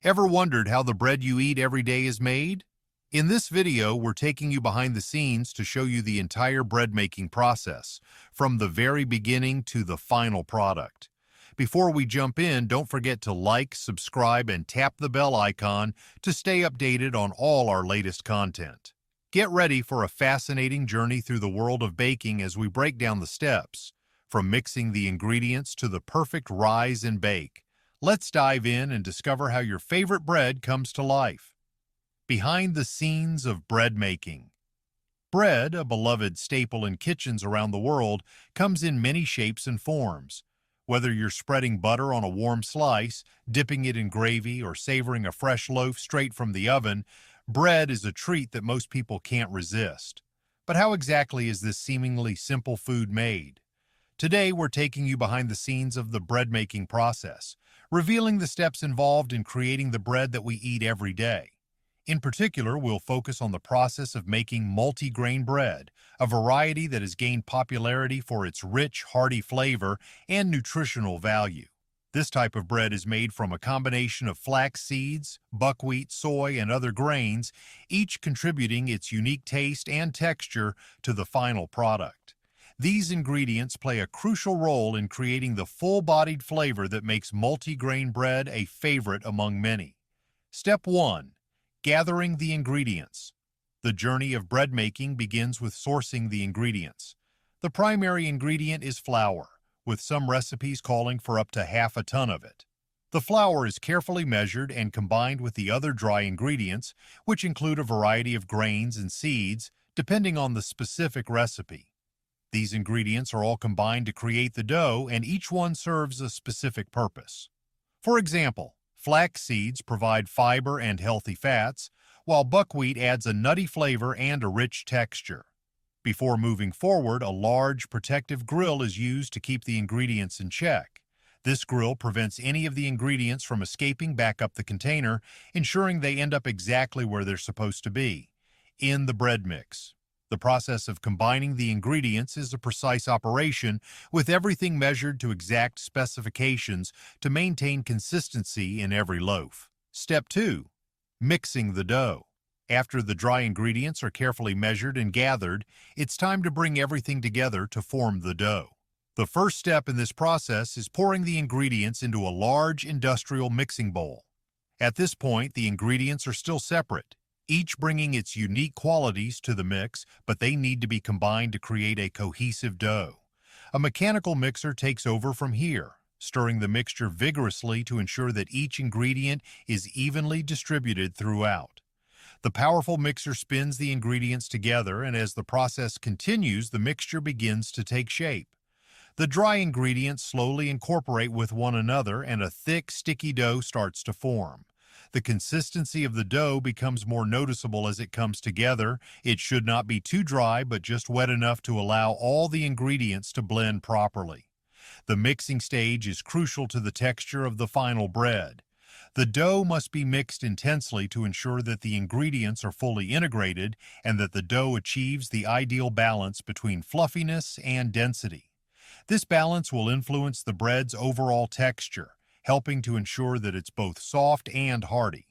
Ever wondered how the bread you eat every day is made? In this video, we're taking you behind the scenes to show you the entire bread making process, from the very beginning to the final product. Before we jump in, don't forget to like, subscribe, and tap the bell icon to stay updated on all our latest content. Get ready for a fascinating journey through the world of baking as we break down the steps, from mixing the ingredients to the perfect rise and bake. Let's dive in and discover how your favorite bread comes to life. Behind the scenes of bread making. Bread, a beloved staple in kitchens around the world, comes in many shapes and forms. Whether you're spreading butter on a warm slice, dipping it in gravy, or savoring a fresh loaf straight from the oven, bread is a treat that most people can't resist. But how exactly is this seemingly simple food made? Today, we're taking you behind the scenes of the bread-making process, revealing the steps involved in creating the bread that we eat every day. In particular, we'll focus on the process of making multi-grain bread, a variety that has gained popularity for its rich, hearty flavor and nutritional value. This type of bread is made from a combination of flax seeds, buckwheat, soy, and other grains, each contributing its unique taste and texture to the final product. These ingredients play a crucial role in creating the full-bodied flavor that makes multi-grain bread a favorite among many. Step 1. Gathering the ingredients. The journey of bread making begins with sourcing the ingredients. The primary ingredient is flour, with some recipes calling for up to half a ton of it. The flour is carefully measured and combined with the other dry ingredients, which include a variety of grains and seeds, depending on the specific recipe. These ingredients are all combined to create the dough, and each one serves a specific purpose. For example, flax seeds provide fiber and healthy fats, while buckwheat adds a nutty flavor and a rich texture. Before moving forward, a large protective grill is used to keep the ingredients in check. This grill prevents any of the ingredients from escaping back up the container, ensuring they end up exactly where they're supposed to be, in the bread mix. The process of combining the ingredients is a precise operation, with everything measured to exact specifications to maintain consistency in every loaf. Step 2. Mixing the dough. After the dry ingredients are carefully measured and gathered, it's time to bring everything together to form the dough. The first step in this process is pouring the ingredients into a large industrial mixing bowl. At this point, the ingredients are still separate, each bringing its unique qualities to the mix, but they need to be combined to create a cohesive dough. A mechanical mixer takes over from here, stirring the mixture vigorously to ensure that each ingredient is evenly distributed throughout. The powerful mixer spins the ingredients together, and as the process continues, the mixture begins to take shape. The dry ingredients slowly incorporate with one another, and a thick, sticky dough starts to form. The consistency of the dough becomes more noticeable as it comes together. It should not be too dry, but just wet enough to allow all the ingredients to blend properly. The mixing stage is crucial to the texture of the final bread. The dough must be mixed intensely to ensure that the ingredients are fully integrated and that the dough achieves the ideal balance between fluffiness and density. This balance will influence the bread's overall texture, helping to ensure that it's both soft and hearty.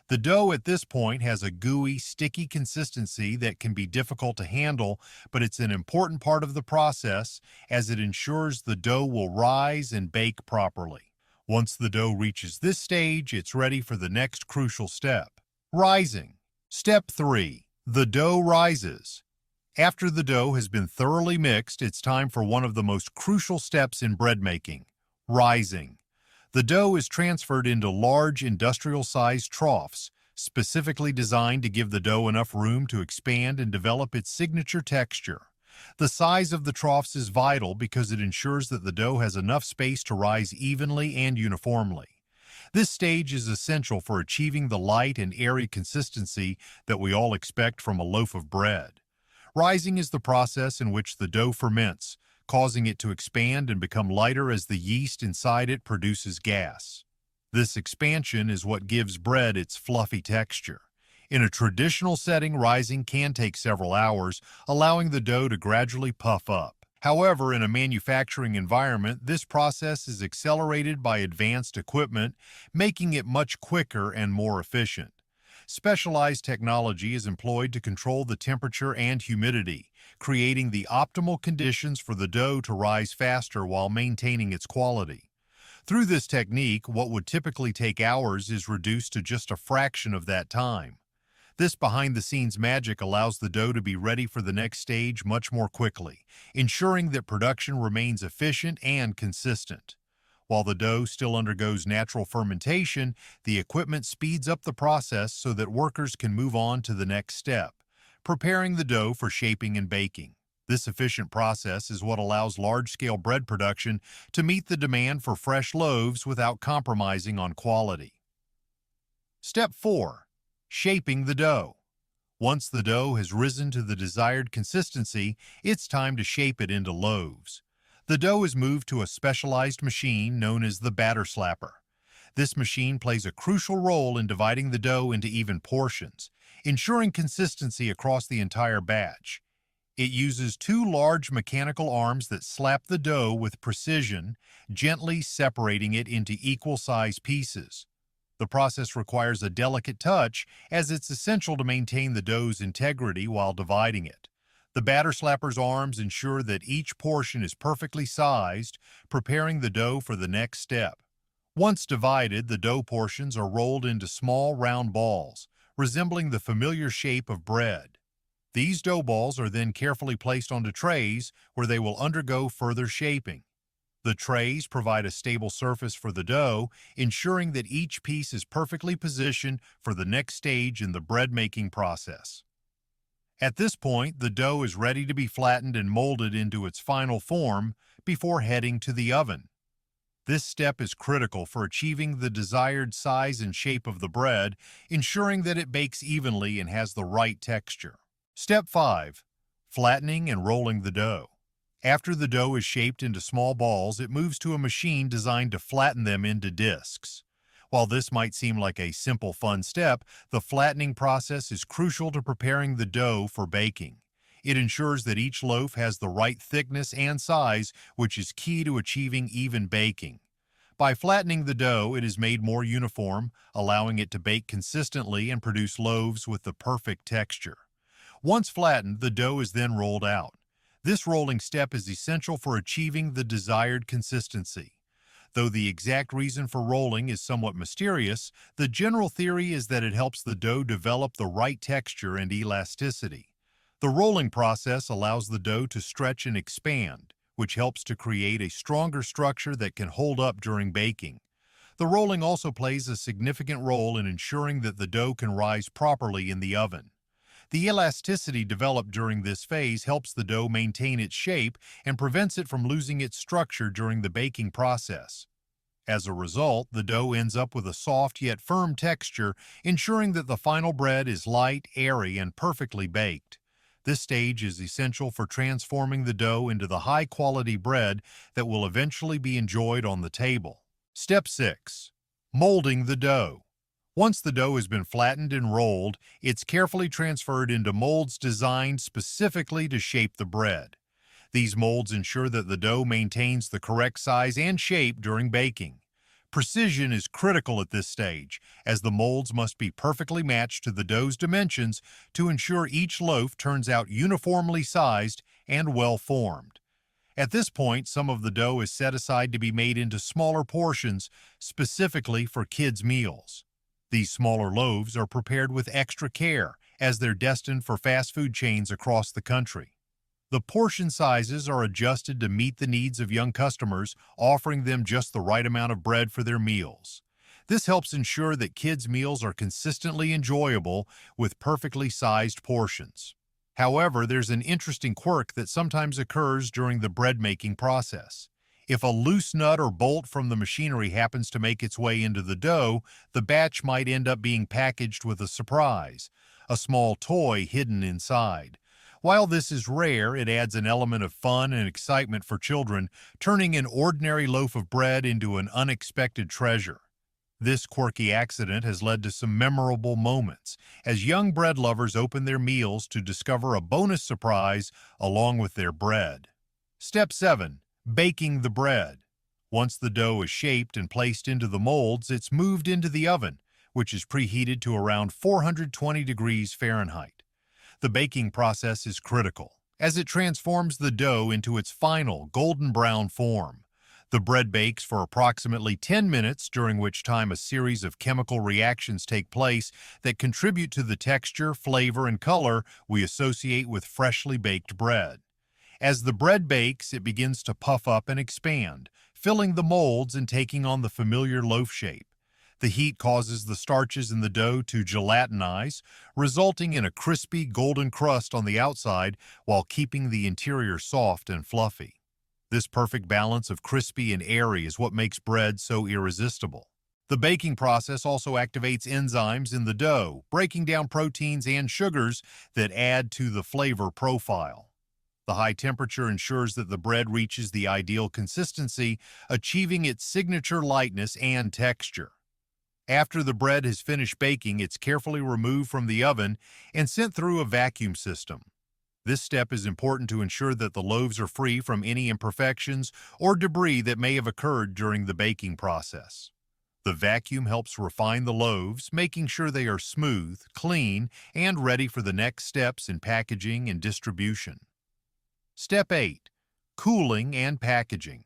The dough at this point has a gooey, sticky consistency that can be difficult to handle, but it's an important part of the process as it ensures the dough will rise and bake properly. Once the dough reaches this stage, it's ready for the next crucial step: rising. Step 3. The dough rises. After the dough has been thoroughly mixed, it's time for one of the most crucial steps in bread making: rising. The dough is transferred into large industrial-sized troughs, specifically designed to give the dough enough room to expand and develop its signature texture. The size of the troughs is vital because it ensures that the dough has enough space to rise evenly and uniformly. This stage is essential for achieving the light and airy consistency that we all expect from a loaf of bread. Rising is the process in which the dough ferments, causing it to expand and become lighter as the yeast inside it produces gas. This expansion is what gives bread its fluffy texture. In a traditional setting, rising can take several hours, allowing the dough to gradually puff up. However, in a manufacturing environment, this process is accelerated by advanced equipment, making it much quicker and more efficient. Specialized technology is employed to control the temperature and humidity, creating the optimal conditions for the dough to rise faster while maintaining its quality. Through this technique, what would typically take hours is reduced to just a fraction of that time. This behind-the-scenes magic allows the dough to be ready for the next stage much more quickly, ensuring that production remains efficient and consistent. While the dough still undergoes natural fermentation, the equipment speeds up the process so that workers can move on to the next step, preparing the dough for shaping and baking. This efficient process is what allows large-scale bread production to meet the demand for fresh loaves without compromising on quality. Step 4. Shaping the dough. Once the dough has risen to the desired consistency, it's time to shape it into loaves. The dough is moved to a specialized machine known as the batter slapper. This machine plays a crucial role in dividing the dough into even portions, ensuring consistency across the entire batch. It uses two large mechanical arms that slap the dough with precision, gently separating it into equal-sized pieces. The process requires a delicate touch, as it's essential to maintain the dough's integrity while dividing it. The batter slapper's arms ensure that each portion is perfectly sized, preparing the dough for the next step. Once divided, the dough portions are rolled into small round balls, resembling the familiar shape of bread. These dough balls are then carefully placed onto trays where they will undergo further shaping. The trays provide a stable surface for the dough, ensuring that each piece is perfectly positioned for the next stage in the bread-making process. At this point, the dough is ready to be flattened and molded into its final form before heading to the oven. This step is critical for achieving the desired size and shape of the bread, ensuring that it bakes evenly and has the right texture. Step 5. Flattening and rolling the dough. After the dough is shaped into small balls, it moves to a machine designed to flatten them into discs. While this might seem like a simple, fun step, the flattening process is crucial to preparing the dough for baking. It ensures that each loaf has the right thickness and size, which is key to achieving even baking. By flattening the dough, it is made more uniform, allowing it to bake consistently and produce loaves with the perfect texture. Once flattened, the dough is then rolled out. This rolling step is essential for achieving the desired consistency. Though the exact reason for rolling is somewhat mysterious, the general theory is that it helps the dough develop the right texture and elasticity. The rolling process allows the dough to stretch and expand, which helps to create a stronger structure that can hold up during baking. The rolling also plays a significant role in ensuring that the dough can rise properly in the oven. The elasticity developed during this phase helps the dough maintain its shape and prevents it from losing its structure during the baking process. As a result, the dough ends up with a soft yet firm texture, ensuring that the final bread is light, airy, and perfectly baked. This stage is essential for transforming the dough into the high-quality bread that will eventually be enjoyed on the table. Step 6. Molding the dough. Once the dough has been flattened and rolled, it's carefully transferred into molds designed specifically to shape the bread. These molds ensure that the dough maintains the correct size and shape during baking. Precision is critical at this stage, as the molds must be perfectly matched to the dough's dimensions to ensure each loaf turns out uniformly sized and well-formed. At this point, some of the dough is set aside to be made into smaller portions, specifically for kids' meals. These smaller loaves are prepared with extra care, as they're destined for fast food chains across the country. The portion sizes are adjusted to meet the needs of young customers, offering them just the right amount of bread for their meals. This helps ensure that kids' meals are consistently enjoyable with perfectly sized portions. However, there's an interesting quirk that sometimes occurs during the bread-making process. If a loose nut or bolt from the machinery happens to make its way into the dough, the batch might end up being packaged with a surprise, a small toy hidden inside. While this is rare, it adds an element of fun and excitement for children, turning an ordinary loaf of bread into an unexpected treasure. This quirky accident has led to some memorable moments, as young bread lovers open their meals to discover a bonus surprise along with their bread. Step 7. Baking the bread. Once the dough is shaped and placed into the molds, it's moved into the oven, which is preheated to around 420 degrees Fahrenheit. The baking process is critical, as it transforms the dough into its final golden brown form. The bread bakes for approximately 10 minutes, during which time a series of chemical reactions take place that contribute to the texture, flavor, and color we associate with freshly baked bread. As the bread bakes, it begins to puff up and expand, filling the molds and taking on the familiar loaf shape. The heat causes the starches in the dough to gelatinize, resulting in a crispy golden crust on the outside while keeping the interior soft and fluffy. This perfect balance of crispy and airy is what makes bread so irresistible. The baking process also activates enzymes in the dough, breaking down proteins and sugars that add to the flavor profile. The high temperature ensures that the bread reaches the ideal consistency, achieving its signature lightness and texture. After the bread has finished baking, it's carefully removed from the oven and sent through a vacuum system. This step is important to ensure that the loaves are free from any imperfections or debris that may have occurred during the baking process. The vacuum helps refine the loaves, making sure they are smooth, clean, and ready for the next steps in packaging and distribution. Step 8. Cooling and packaging.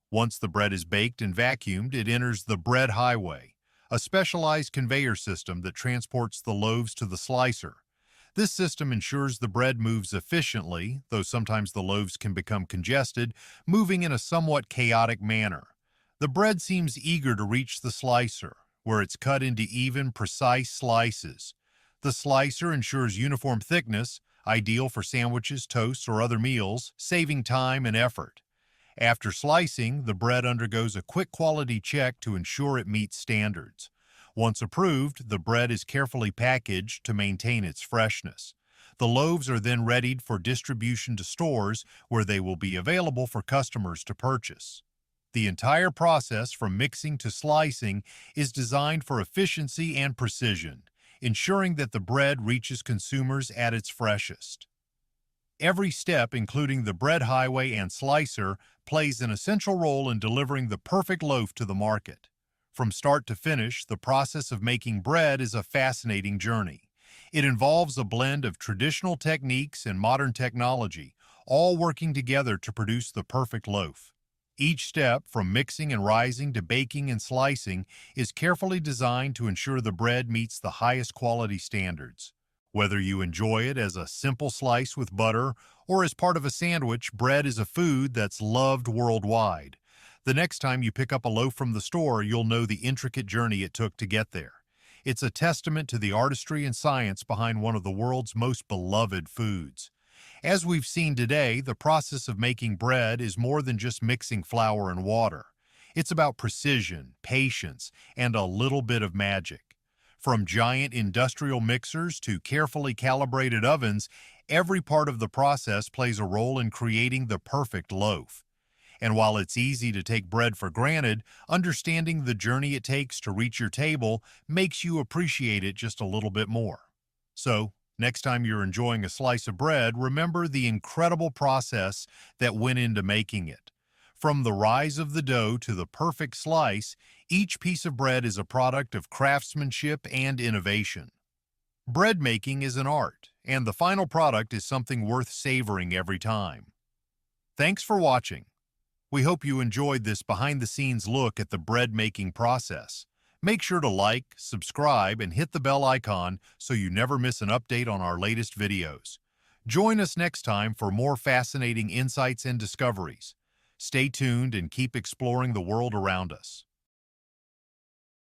Once the bread is baked and vacuumed, it enters the bread highway, a specialized conveyor system that transports the loaves to the slicer. This system ensures the bread moves efficiently, though sometimes the loaves can become congested, moving in a somewhat chaotic manner. The bread seems eager to reach the slicer, where it's cut into even, precise slices. The slicer ensures uniform thickness, ideal for sandwiches, toasts, or other meals, saving time and effort. After slicing, the bread undergoes a quick quality check to ensure it meets standards. Once approved, the bread is carefully packaged to maintain its freshness. The loaves are then readied for distribution to stores, where they will be available for customers to purchase. The entire process, from mixing to slicing, is designed for efficiency and precision, ensuring that the bread reaches consumers at its freshest. Every step, including the bread highway and slicer, plays an essential role in delivering the perfect loaf to the market. From start to finish, the process of making bread is a fascinating journey. It involves a blend of traditional techniques and modern technology, all working together to produce the perfect loaf. Each step, from mixing and rising to baking and slicing, is carefully designed to ensure the bread meets the highest quality standards. Whether you enjoy it as a simple slice with butter or as part of a sandwich, bread is a food that's loved worldwide. The next time you pick up a loaf from the store, you'll know the intricate journey it took to get there. It's a testament to the artistry and science behind one of the world's most beloved foods. As we've seen today, the process of making bread is more than just mixing flour and water. It's about precision, patience, and a little bit of magic. From giant industrial mixers to carefully calibrated ovens, every part of the process plays a role in creating the perfect loaf. And while it's easy to take bread for granted, understanding the journey it takes to reach your table makes you appreciate it just a little bit more. So, next time you're enjoying a slice of bread, remember the incredible process that went into making it. From the rise of the dough to the perfect slice, each piece of bread is a product of craftsmanship and innovation. Bread making is an art, and the final product is something worth savoring every time. Thanks for watching. We hope you enjoyed this behind-the-scenes look at the bread-making process. Make sure to like, subscribe, and hit the bell icon so you never miss an update on our latest videos. Join us next time for more fascinating insights and discoveries. Stay tuned and keep exploring the world around us.